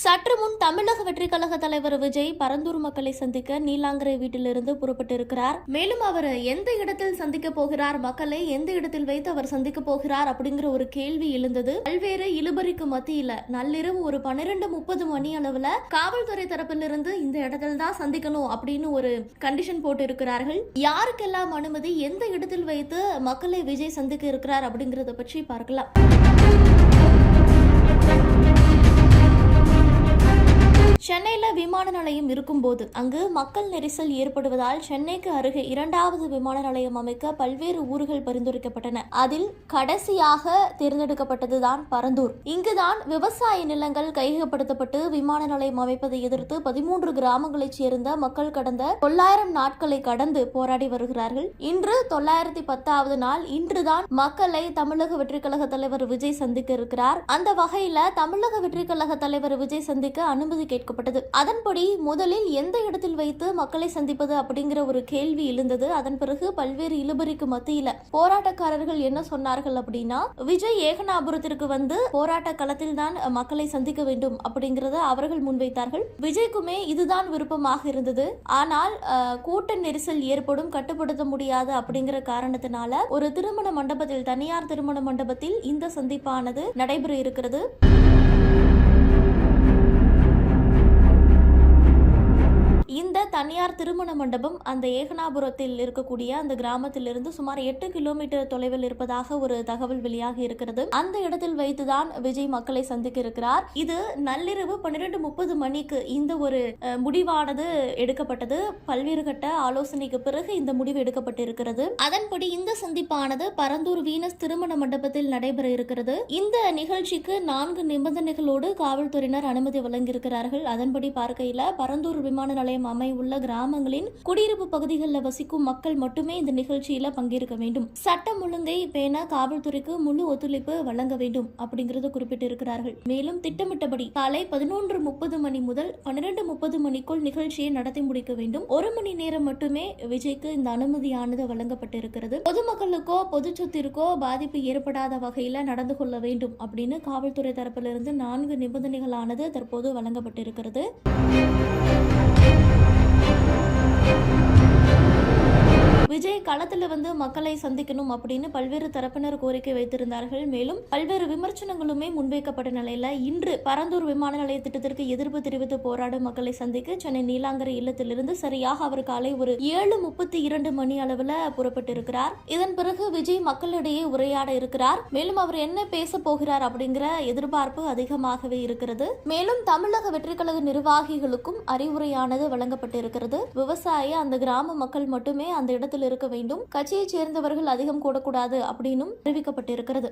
சற்று முன் தமிழக வெற்றிக் கழக தலைவர் விஜய் பரந்தூர் மக்களை சந்திக்க நீலாங்கரை வீட்டிலிருந்து புறப்பட்டிருக்கிறார். மேலும் அவர் எந்த இடத்தில் சந்திக்க போகிறார், மக்களை எந்த இடத்தில் வைத்து அவர் சந்திக்க போகிறார் அப்படிங்கிற ஒரு கேள்வி எழுந்தது. பல்வேறு இழுபறிக்கு மத்தியில நள்ளிரவு ஒரு 12:30 மணி அளவுல காவல்துறை தரப்பிலிருந்து இந்த இடத்தில் தான் சந்திக்கணும் அப்படின்னு ஒரு கண்டிஷன் போட்டு இருக்கிறார்கள். யாருக்கெல்லாம் அனுமதி, எந்த இடத்தில் வைத்து மக்களை விஜய் சந்திக்க இருக்கிறார் அப்படிங்கறத பற்றி பார்க்கலாம். சென்னையில விமான நிலையம் இருக்கும்போது அங்கு மக்கள் நெரிசல் ஏற்படுவதால் சென்னைக்கு அருகே 2வது விமான நிலையம் அமைக்க பல்வேறு ஊர்கள் பரிந்துரைக்கப்பட்டன. அதில் கடைசியாக தேர்ந்தெடுக்கப்பட்டதுதான் பரந்தூர். இங்குதான் விவசாய நிலங்கள் கையகப்படுத்தப்பட்டு விமான நிலையம் அமைப்பதை எதிர்த்து 13 கிராமங்களைச் சேர்ந்த மக்கள் கடந்த 900 நாட்களை கடந்து போராடி வருகிறார்கள். இன்று 910வது நாள். இன்றுதான் மக்களை தமிழக வெற்றிக் கழக தலைவர் விஜய் சந்திக்க இருக்கிறார். அந்த வகையில தமிழக வெற்றிக் கழக தலைவர் விஜய் சந்திக்க அனுமதி கேட்கப்பட்டது. அதன்படி முதலில் எந்த இடத்தில் வைத்து மக்களை சந்திப்பது அப்படிங்கிற ஒரு கேள்வி எழுந்தது. அதன் பிறகு பல்வேறு இழுபறிக்கு மத்தியில போராட்டக்காரர்கள் என்ன சொன்னார்கள் அப்படின்னா, விஜய் ஏகனாபுரத்திற்கு வந்து போராட்ட களத்தில் தான் மக்களை சந்திக்க வேண்டும் அப்படிங்கறத அவர்கள் முன்வைத்தார்கள். விஜய்க்குமே இதுதான் விருப்பமாக இருந்தது. ஆனால் கூட்ட நெரிசல் ஏற்படும், கட்டுப்படுத்த முடியாது அப்படிங்கிற காரணத்தினால ஒரு திருமண மண்டபத்தில், தனியார் திருமண மண்டபத்தில் இந்த சந்திப்பானது நடைபெற இருக்கிறது. இந்த தனியார் திருமண மண்டபம் அந்த ஏகனாபுரத்தில் இருக்கக்கூடிய அந்த கிராமத்திலிருந்து சுமார் 8 கிலோமீட்டர் தொலைவில் இருப்பதாக ஒரு தகவல் வெளியாகி இருக்கிறது. அந்த இடத்தில் வைத்துதான் விஜய் மக்களை சந்திக்க இருக்கிறார். இது நள்ளிரவு 12:30 மணிக்கு இந்த ஒரு முடிவானது எடுக்கப்பட்டது. பல்வேறு கட்ட ஆலோசனைக்கு பிறகு இந்த முடிவு எடுக்கப்பட்டிருக்கிறது. அதன்படி இந்த சந்திப்பானது பரந்தூர் வீனஸ் திருமண மண்டபத்தில் நடைபெற இருக்கிறது. இந்த நிகழ்ச்சிக்கு 4 நிபந்தனைகளோடு காவல்துறையினர் அனுமதி வழங்கியிருக்கிறார்கள். அதன்படி பார்க்கையில பரந்தூர் விமான நிலையம் அமையுள்ள கிராமங்களின் குடியிருப்பு பகுதிகளில் வசிக்கும் மக்கள் மட்டுமே இந்த நிகழ்ச்சியில பங்கேற்க வேண்டும். சட்டம் ஒழுங்கை பேண காவல்துறைக்கு முழு ஒத்துழைப்பு வழங்க வேண்டும் அப்படிங்கறது குறிப்பிட்டிருக்கிறார்கள். மேலும் திட்டமிட்டபடி காலை 11:30 மணி முதல் 12:30 மணிக்குள் நிகழ்ச்சியை நடத்தி முடிக்க வேண்டும். 1 மணி நேரம் மட்டுமே விஜய்க்கு இந்த அனுமதியானது வழங்கப்பட்டிருக்கிறது. பொதுமக்களுக்கோ பொது சொத்திற்கோ பாதிப்பு ஏற்படாத வகையில நடந்து கொள்ள வேண்டும் அப்படின்னு காவல்துறை தரப்பிலிருந்து 4 நிபந்தனைகளானது தற்போது வழங்கப்பட்டிருக்கிறது. விஜய் களத்துல வந்து மக்களை சந்திக்கணும் அப்படின்னு பல்வேறு தரப்பினர் கோரிக்கை வைத்திருந்தார்கள். மேலும் பல்வேறு விமர்சனங்களுமே முன்வைக்கப்பட்ட நிலையில இன்று பரந்தூர் விமான நிலைய திட்டத்திற்கு எதிர்ப்பு தெரிவித்து போராடும் மக்களை சந்திக்க சென்னை நீலாங்கரை இல்லத்திலிருந்து சரியாக அவர் காலை ஒரு 7:32 மணி அளவுல புறப்பட்டிருக்கிறார். இதன் பிறகு விஜய் மக்களிடையே உரையாட இருக்கிறார். மேலும் அவர் என்ன பேச போகிறார் அப்படிங்கிற எதிர்பார்ப்பு அதிகமாகவே இருக்கிறது. மேலும் தமிழக வெற்றிக் கழக நிர்வாகிகளுக்கும் அறிவுரையானது வழங்கப்பட்டிருக்கிறது. விவசாய அந்த கிராம மக்கள் மட்டுமே அந்த இடத்தில் இருக்க வேண்டும், கட்சியை சேர்ந்தவர்கள் அதிகம் கூடக்கூடாது அப்படின்னும் தெரிவிக்கப்பட்டிருக்கிறது.